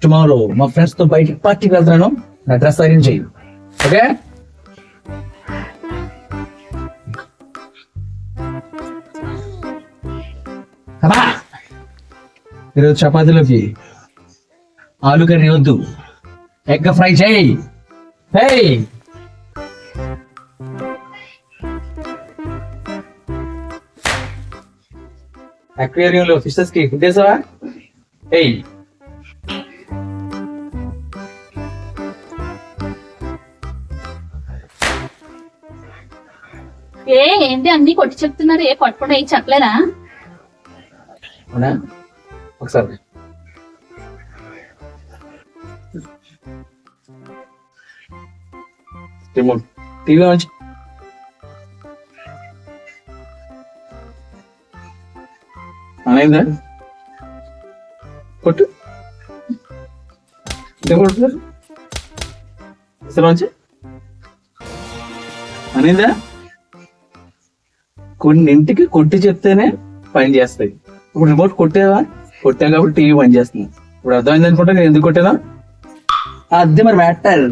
Tomorrow మా friends తో బయటికి పార్టీకి వెళ్తున్నాను. నా డ్రెస్ అరేంజ్ చెయ్యి. ఓకే? అమ్మా, ఈరోజు చపాతీలోకి ఆలు కర్రీ వద్దు, ఎగ్ ఫ్రై చేయి. అక్వేరియంలో ఫిషెస్ కి కుట్టేసావా? ఏయ్, ఏంటి అన్ని కొట్టి చెప్తున్నారు? ఏ కొట్టకుండా ఏం చెప్పలేదా? అవునా? ఒకసారి రిమోట్ టీవీ నుంచి అయిందా? కొట్టు కొట్టు నుంచి అనిందా? కొన్నింటికి కొట్టి చెప్తేనే పని చేస్తాయి. ఇప్పుడు రిమోట్ కొట్టేవా? కొట్టాం కాబట్టి టీవీ పని చేస్తుంది. ఇప్పుడు అర్థమైంది అనుకుంటా నేను ఎందుకు కొట్టానా? అదే మరి మ్యాటర్.